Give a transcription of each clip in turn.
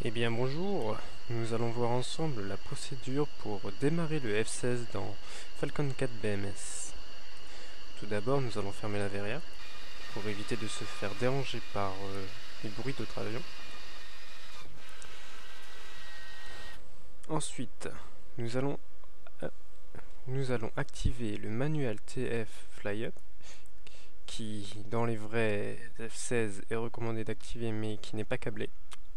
Eh bien bonjour, nous allons voir ensemble la procédure pour démarrer le F16 dans Falcon 4 BMS. Tout d'abord, nous allons fermer la verrière pour éviter de se faire déranger par les bruits d'autres avions. Ensuite, nous allons activer le manuel TF Flyup qui, dans les vrais F16, est recommandé d'activer mais qui n'est pas câblé.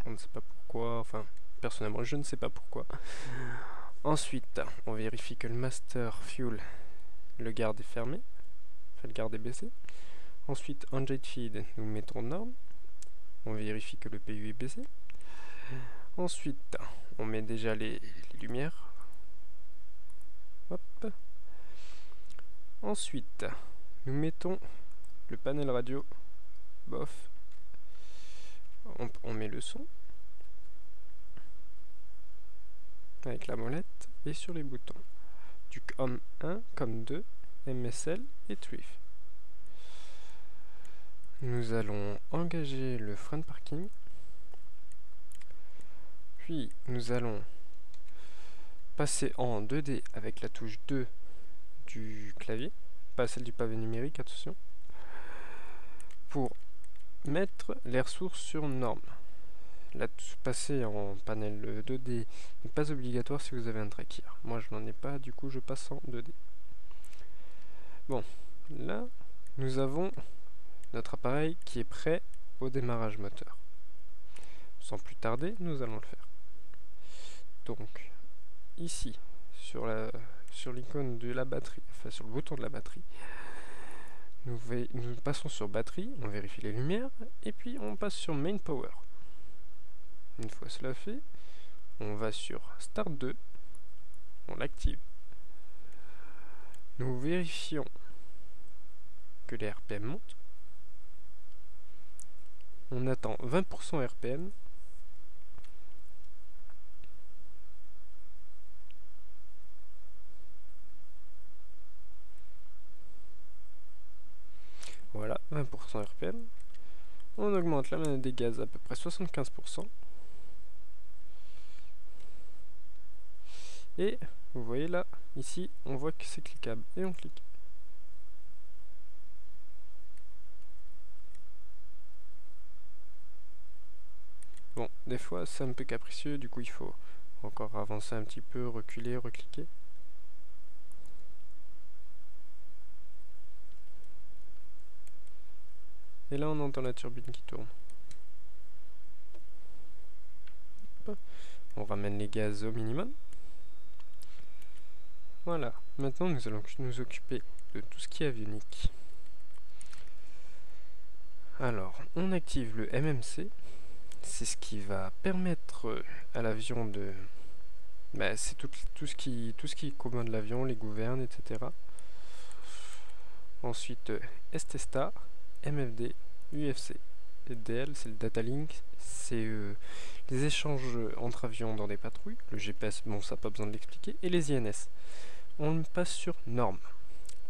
On ne sait pas pourquoi, enfin, personnellement, je ne sais pas pourquoi. Ensuite, on vérifie que le master fuel, le garde est fermé, enfin le garde est baissé. Ensuite, en jet feed, nous mettons norme. On vérifie que le PU est baissé. Ensuite, on met déjà les lumières. Hop. Ensuite, nous mettons le panel radio. Bof. On met le son. Avec la molette et sur les boutons. Du COM 1, COM 2, MSL et TRIF. Nous allons engager le frein de parking. Puis nous allons passer en 2D avec la touche 2 du clavier, pas celle du pavé numérique, attention, pour mettre les ressources sur norme. Passer en panel 2D n'est pas obligatoire si vous avez un tracker. Moi je n'en ai pas, du coup je passe en 2D. Bon, là nous avons notre appareil qui est prêt au démarrage moteur. Sans plus tarder, nous allons le faire. Donc, ici, sur l'icône de la batterie, enfin sur le bouton de la batterie, nous passons sur batterie, on vérifie les lumières, et puis on passe sur main power. Une fois cela fait, on va sur start 2, on l'active. Nous vérifions que les RPM montent. On attend 20% RPM. Voilà, 20% RPM. On augmente la manette des gaz à peu près 75%. Et vous voyez là, ici, on voit que c'est cliquable. Et on clique. Bon, des fois c'est un peu capricieux, du coup il faut encore avancer un petit peu, reculer, recliquer. Et là on entend la turbine qui tourne. Hop. On ramène les gaz au minimum. Voilà, maintenant nous allons nous occuper de tout ce qui est avionique. Alors, on active le MMC. C'est ce qui va permettre à l'avion de... c'est tout ce qui commande l'avion, les gouvernes, etc. Ensuite, STSTA, MFD, UFC. DL, c'est le data link, c'est les échanges entre avions dans des patrouilles. Le GPS, bon, ça pas besoin de l'expliquer. Et les INS. On passe sur normes.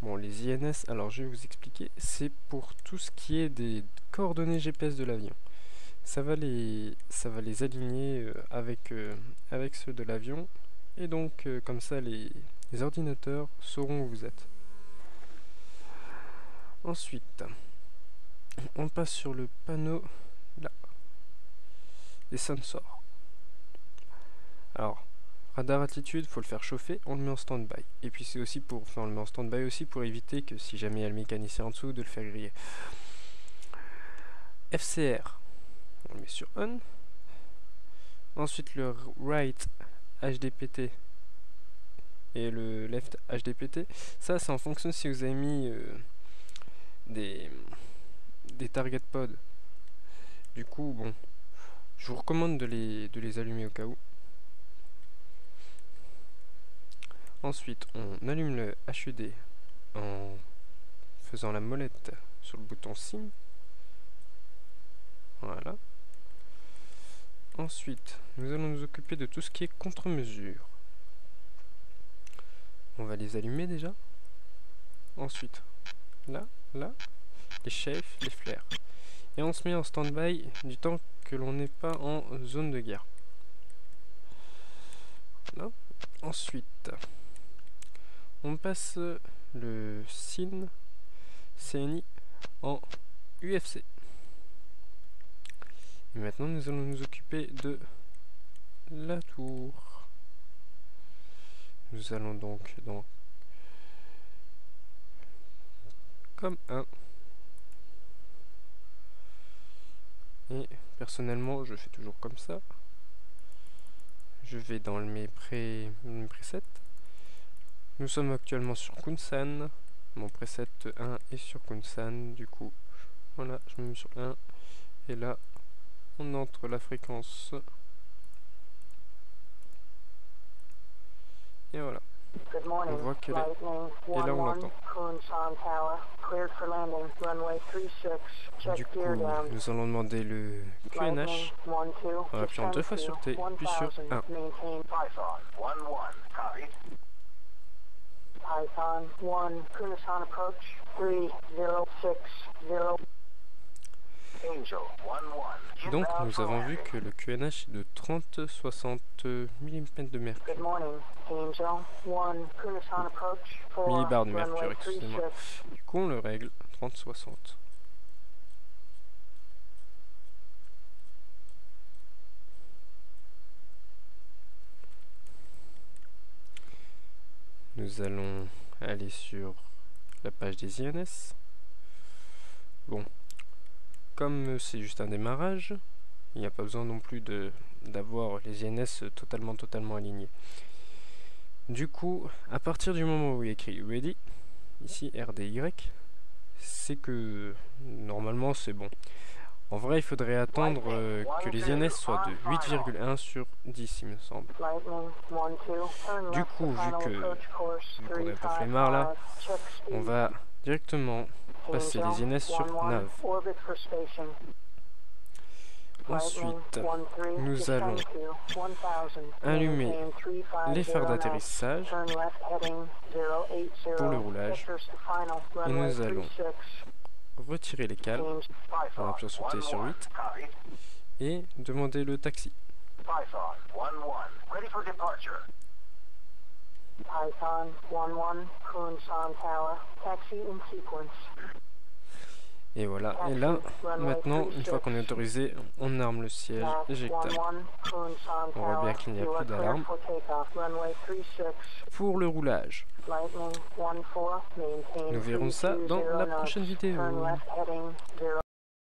Bon, les INS, alors je vais vous expliquer, c'est pour tout ce qui est des coordonnées GPS de l'avion. Ça va les aligner avec ceux de l'avion, et donc comme ça les ordinateurs sauront où vous êtes. Ensuite, on passe sur le panneau là, des sensors. Alors, radar attitude, faut le faire chauffer, on le met en stand-by. Et puis c'est aussi pour, on le met en stand-by aussi pour éviter que si jamais il y a le mécanicien en dessous, de le faire griller. FCR, on le met sur on. Ensuite le right HDPT et le left HDPT, ça c'est en fonction si vous avez mis des target pods. Du coup, bon, je vous recommande de les allumer au cas où. Ensuite, on allume le HUD en faisant la molette sur le bouton SIM. Voilà. Ensuite, nous allons nous occuper de tout ce qui est contre-mesure. On va les allumer déjà. Ensuite, là, les chefs, les flares. Et on se met en stand-by du temps que l'on n'est pas en zone de guerre. Voilà. Ensuite, on passe le CNI en UFC. Et maintenant, nous allons nous occuper de la tour. Nous allons donc dans comme 1. Et personnellement, je fais toujours comme ça. Je vais dans mes presets. Nous sommes actuellement sur Kunsan. Mon preset 1 est sur Kunsan. Du coup, voilà, je me mets sur 1. Et là, on entre la fréquence. Et voilà. On voit qu'elle est. Et là, on l'entend. Du coup, nous allons demander le QNH. On va appuyer 2 fois sur T, puis sur 1. Python 1, Kunasan approach 3060. Donc nous avons vu que le QNH est de 30-60 mm de mercure. Millibars de mercure, excusez-moi. Du coup on le règle 30-60. Nous allons aller sur la page des INS. Bon, comme c'est juste un démarrage, il n'y a pas besoin non plus d'avoir les INS totalement alignés. Du coup, à partir du moment où il est écrit Ready, ici RDY, c'est que normalement c'est bon. En vrai, il faudrait attendre que les INS soient de 8,1 sur 10, il me semble. Du coup, vu qu'on est un peu flemmard là, on va directement passer les INS sur nav. Ensuite, nous allons allumer les phares d'atterrissage pour le roulage et nous allons retirer les cales en appuyant sur T sur 8 et demander le taxi. Python 11, Kunsan Tower, taxi in sequence. Et voilà, et là, maintenant, une fois qu'on est autorisé, on arme le siège éjectable. On voit bien qu'il n'y a plus d'alarme. Pour le roulage, nous verrons ça dans la prochaine vidéo.